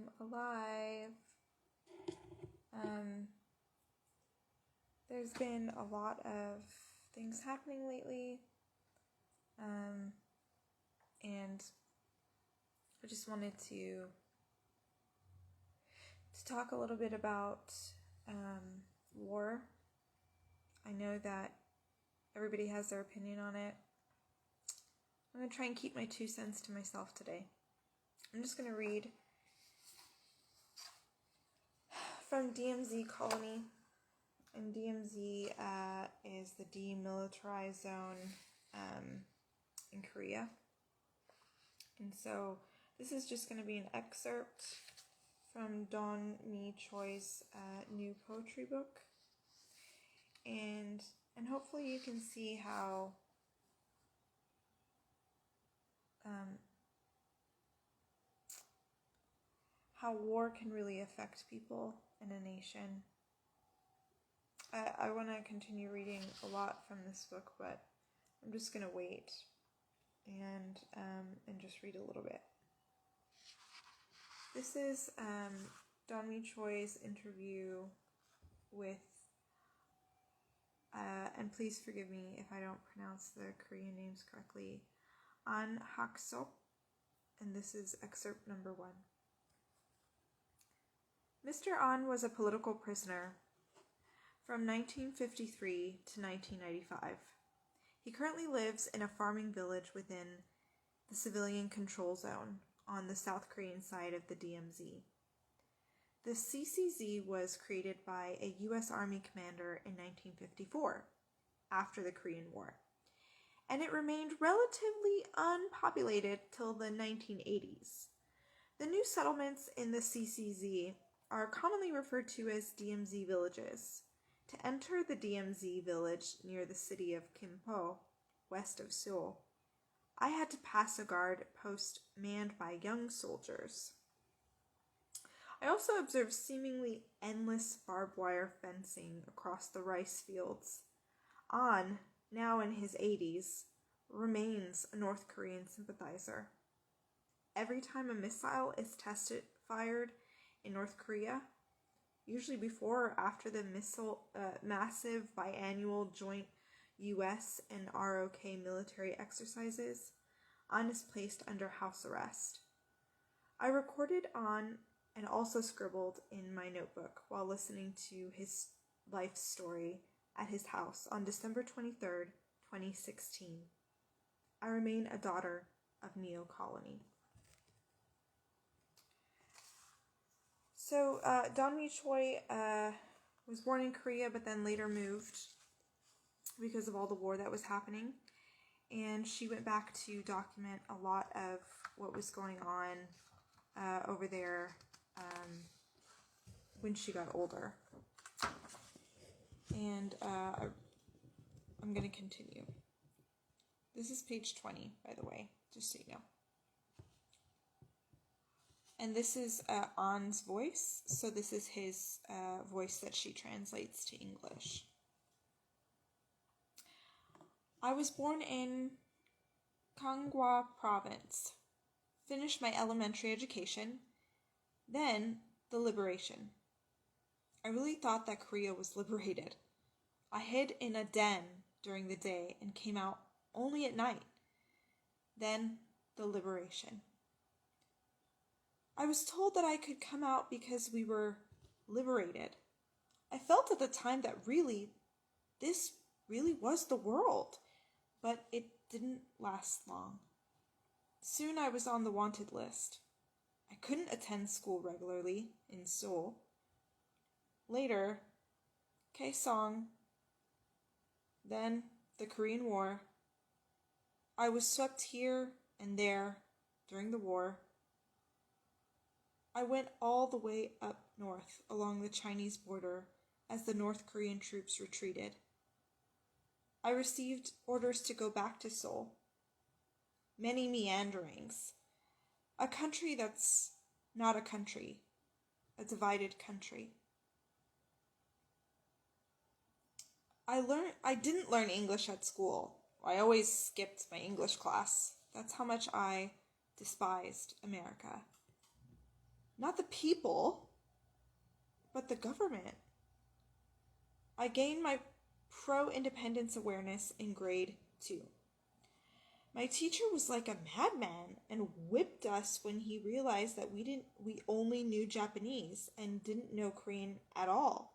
I'm alive. There's been a lot of things happening lately, and I just wanted to talk a little bit about war. I know that everybody has their opinion on it. I'm going to try and keep my 2 cents to myself today. I'm just going to read from DMZ Colony, and DMZ is the demilitarized zone in Korea. And so this is just going to be an excerpt from Mee Choi's new poetry book, and hopefully you can see how war can really affect people in a nation. I want to continue reading a lot from this book, but I'm just going to wait and just read a little bit. This is Mee Choi's interview with, and please forgive me if I don't pronounce the Korean names correctly, An Hak-sop, and this is excerpt number 1. Mr. An was a political prisoner from 1953 to 1995. He currently lives in a farming village within the civilian control zone on the South Korean side of the DMZ. The CCZ was created by a U.S. Army commander in 1954, after the Korean War, and it remained relatively unpopulated till the 1980s. The new settlements in the CCZ are commonly referred to as DMZ villages. To enter the DMZ village near the city of Gimpo, west of Seoul, I had to pass a guard post manned by young soldiers. I also observed seemingly endless barbed wire fencing across the rice fields. An, now in his 80s, remains a North Korean sympathizer. Every time a missile is fired in North Korea, usually before or after the massive biannual joint U.S. and ROK military exercises, An is placed under house arrest. I recorded An and also scribbled in my notebook while listening to his life story at his house on December 23rd, 2016. I remain a daughter of Neo Colony. So, Mee Choi was born in Korea, but then later moved because of all the war that was happening. And she went back to document a lot of what was going on over there when she got older. And I'm going to continue. This is page 20, by the way, just so you know. And this is An's voice, so this is his voice that she translates to English. I was born in Gangwon Province, finished my elementary education, then the liberation. I really thought that Korea was liberated. I hid in a den during the day and came out only at night. Then the liberation. I was told that I could come out because we were liberated. I felt at the time that this really was the world, but it didn't last long. Soon I was on the wanted list. I couldn't attend school regularly in Seoul. Later, Kaesong, then the Korean War. I was swept here and there during the war. I went all the way up north along the Chinese border as the North Korean troops retreated. I received orders to go back to Seoul. Many meanderings. A country that's not a country. A divided country. I didn't learn English at school. I always skipped my English class. That's how much I despised America. Not the people, but the government. I gained my pro-independence awareness in grade 2. My teacher was like a madman and whipped us when he realized that we only knew Japanese and didn't know Korean at all.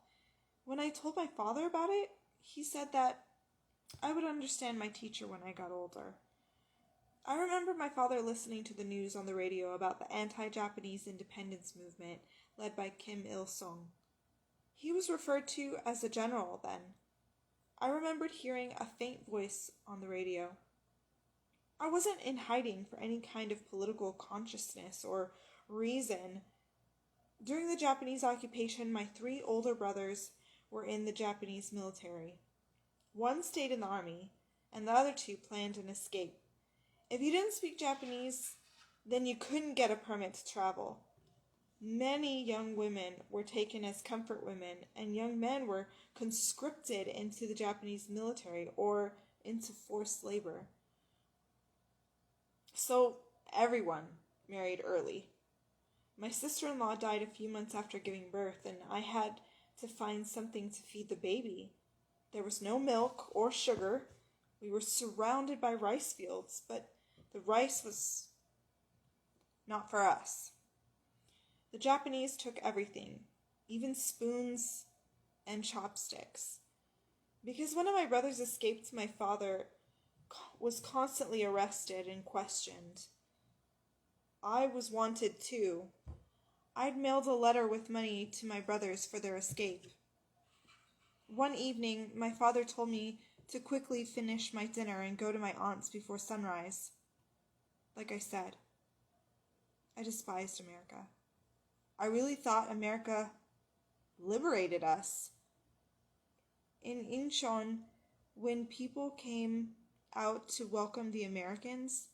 When I told my father about it, he said that I would understand my teacher when I got older. I remember my father listening to the news on the radio about the anti-Japanese independence movement led by Kim Il-sung. He was referred to as a general then. I remembered hearing a faint voice on the radio. I wasn't in hiding for any kind of political consciousness or reason. During the Japanese occupation, my 3 older brothers were in the Japanese military. One stayed in the army, and the other 2 planned an escape. If you didn't speak Japanese, then you couldn't get a permit to travel. Many young women were taken as comfort women, and young men were conscripted into the Japanese military or into forced labor. So everyone married early. My sister-in-law died a few months after giving birth, and I had to find something to feed the baby. There was no milk or sugar. We were surrounded by rice fields, but the rice was not for us. The Japanese took everything, even spoons and chopsticks. Because one of my brothers escaped, my father was constantly arrested and questioned. I was wanted too. I'd mailed a letter with money to my brothers for their escape. One evening, my father told me to quickly finish my dinner and go to my aunt's before sunrise. Like I said, I despised America. I really thought America liberated us. In Incheon, when people came out to welcome the Americans,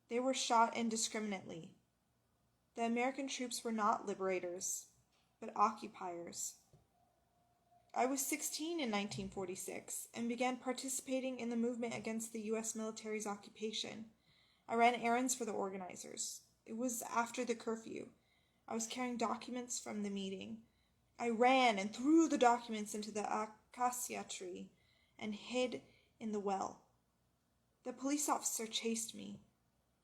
they were shot indiscriminately. The American troops were not liberators, but occupiers. I was 16 in 1946 and began participating in the movement against the U.S. military's occupation. I ran errands for the organizers. It was after the curfew. I was carrying documents from the meeting. I ran and threw the documents into the acacia tree and hid in the well. The police officer chased me.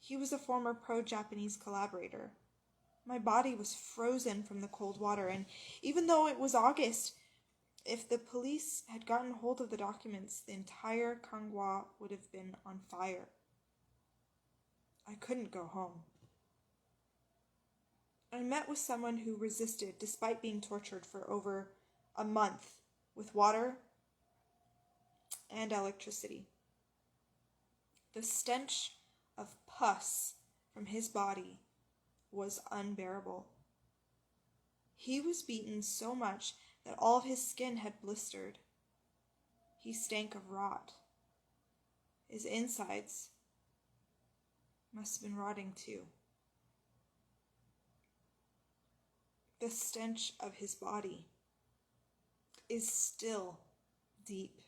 He was a former pro-Japanese collaborator. My body was frozen from the cold water, and even though it was August, if the police had gotten hold of the documents, the entire Kangwa would have been on fire. I couldn't go home. I met with someone who resisted despite being tortured for over a month with water and electricity. The stench of pus from his body was unbearable. He was beaten so much that all of his skin had blistered. He stank of rot. His insides must have been rotting too. The stench of his body is still deep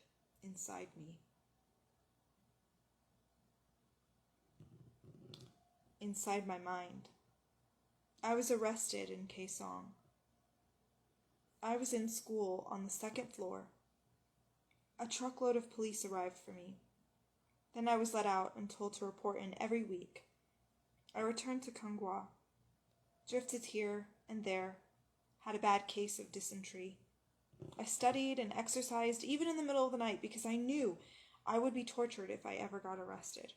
inside me. Inside my mind. I was arrested in Kaesong. I was in school on the 2nd floor. A truckload of police arrived for me. Then I was let out and told to report in every week. I returned to Kangwa, drifted here and there, had a bad case of dysentery. I studied and exercised even in the middle of the night because I knew I would be tortured if I ever got arrested.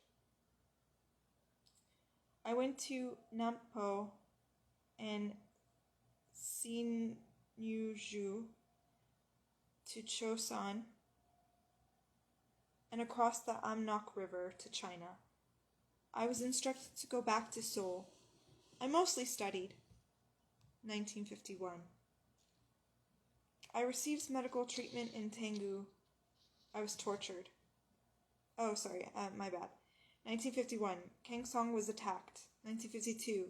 I went to Nampo and Sinuiju to Chosan and across the Amnok River to China. I was instructed to go back to Seoul. I mostly studied. 1951. I received medical treatment in Taegu. I was tortured. My bad. 1951. Kaesong was attacked. 1952.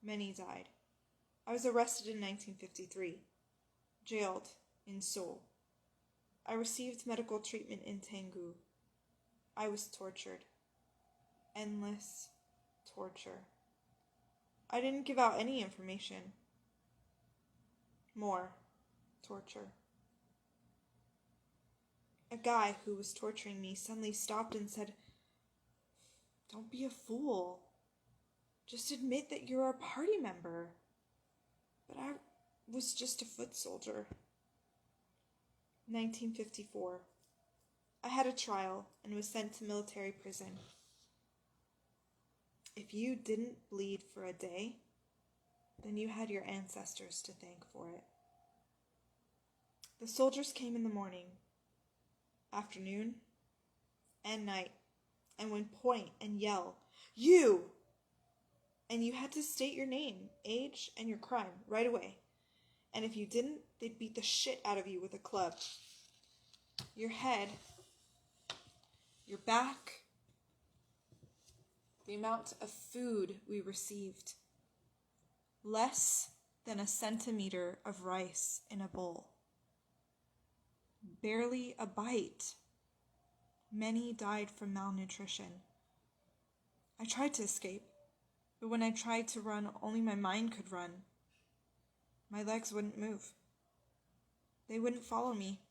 Many died. I was arrested in 1953. Jailed in Seoul. I received medical treatment in Taegu. I was tortured. Endless torture. I didn't give out any information. More torture. A guy who was torturing me suddenly stopped and said, "Don't be a fool. Just admit that you're a party member." But I was just a foot soldier. 1954. I had a trial and was sent to military prison. If you didn't bleed for a day, then you had your ancestors to thank for it. The soldiers came in the morning, afternoon, and night, and would point and yell, "You!" And you had to state your name, age, and your crime right away. And if you didn't, they'd beat the shit out of you with a club. Your head, your back, the amount of food we received, less than a centimeter of rice in a bowl. Barely a bite. Many died from malnutrition. I tried to escape, but when I tried to run, only my mind could run. My legs wouldn't move. They wouldn't follow me.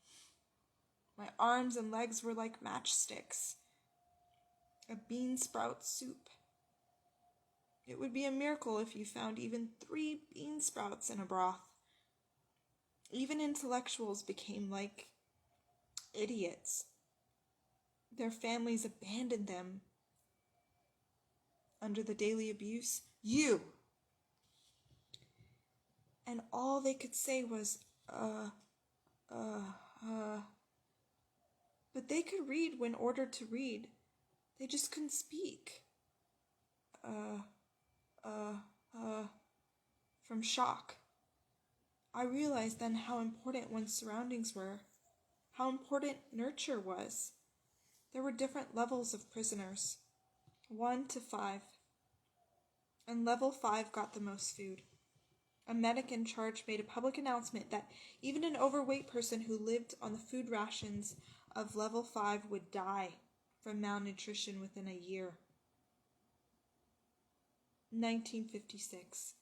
My arms and legs were like matchsticks. A bean sprout soup. It would be a miracle if you found even 3 bean sprouts in a broth. Even intellectuals became like idiots. Their families abandoned them under the daily abuse. You! And all they could say was, But they could read when ordered to read. They just couldn't speak. From shock. I realized then how important one's surroundings were, how important nurture was. There were different levels of prisoners, 1 to 5, and level 5 got the most food. A medic in charge made a public announcement that even an overweight person who lived on the food rations of level 5 would die from malnutrition within a year. 1956.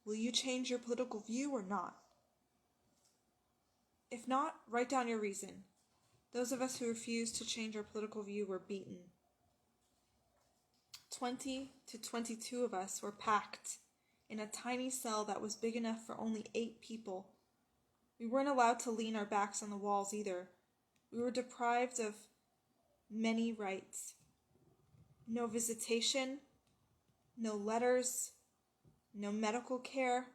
Will you change your political view or not? If not, write down your reason. Those of us who refused to change our political view were beaten. 20 to 22 of us were packed in a tiny cell that was big enough for only 8 people. We weren't allowed to lean our backs on the walls either. We were deprived of many rights. No visitation, no letters, no medical care.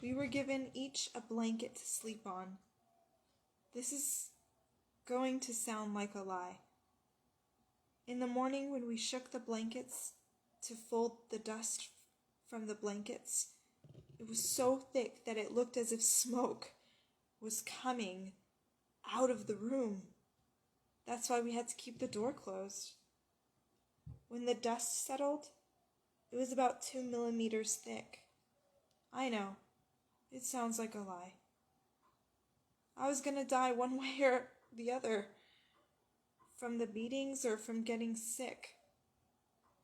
We were given each a blanket to sleep on. This is going to sound like a lie. In the morning when we shook the blankets to fold the dust from the blankets, it was so thick that it looked as if smoke was coming out of the room. That's why we had to keep the door closed. When the dust settled, it was about 2 millimeters thick. I know, it sounds like a lie. I was gonna die one way or the other, from the beatings or from getting sick.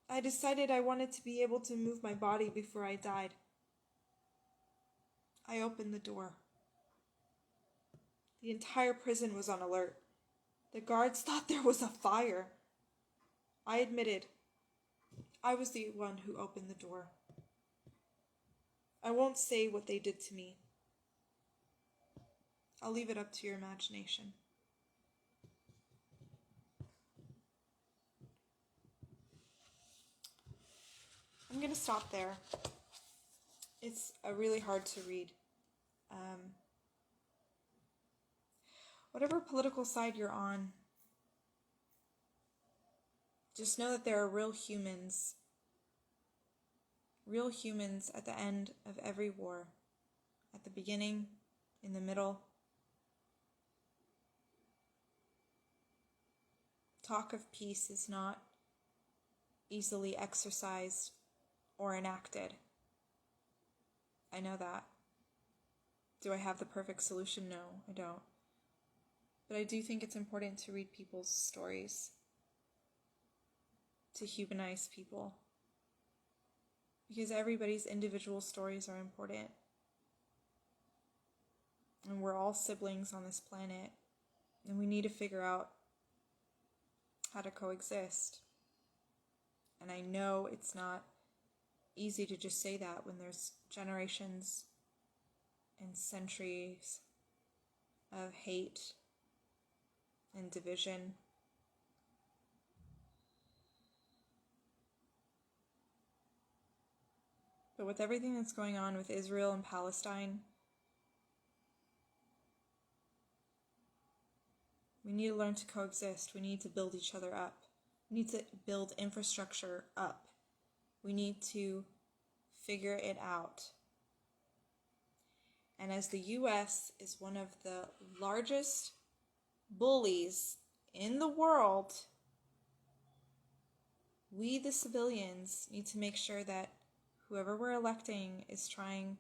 I decided I wanted to be able to move my body before I died. I opened the door. The entire prison was on alert. The guards thought there was a fire. I admitted I was the one who opened the door. I won't say what they did to me. I'll leave it up to your imagination. I'm going to stop there. It's really hard to read. Whatever political side you're on, just know that there are real humans at the end of every war, at the beginning, in the middle. Talk of peace is not easily exercised or enacted. I know that. Do I have the perfect solution? No, I don't. But I do think it's important to read people's stories, to humanize people, because everybody's individual stories are important. And we're all siblings on this planet, and we need to figure out how to coexist. And I know it's not easy to just say that when there's generations and centuries of hate and division. But with everything that's going on with Israel and Palestine, we need to learn to coexist. We need to build each other up. We need to build infrastructure up. We need to figure it out. And as the U.S. is one of the largest bullies in the world, we, the civilians, need to make sure that whoever we're electing is trying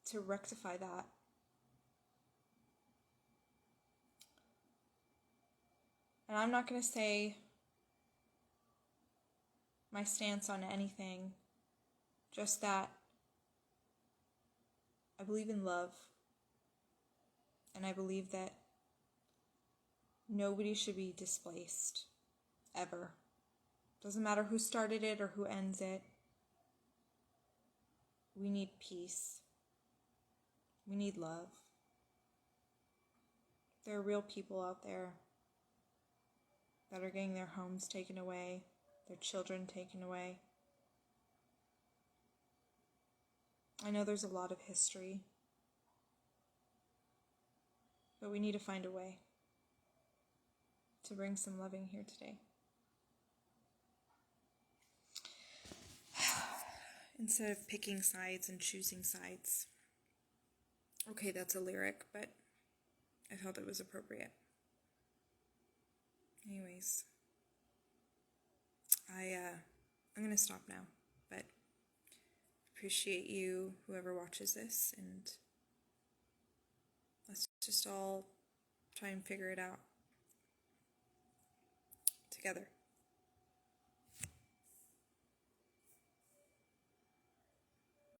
to rectify that. And I'm not going to say my stance on anything, just that I believe in love, and I believe that nobody should be displaced, ever. Doesn't matter who started it or who ends it. We need peace. We need love. There are real people out there that are getting their homes taken away, their children taken away. I know there's a lot of history, but we need to find a way to bring some loving here today. Instead of picking sides and choosing sides. Okay, that's a lyric, but I felt it was appropriate. Anyways, I'm going to stop now, but appreciate you, whoever watches this, and let's just all try and figure it out together.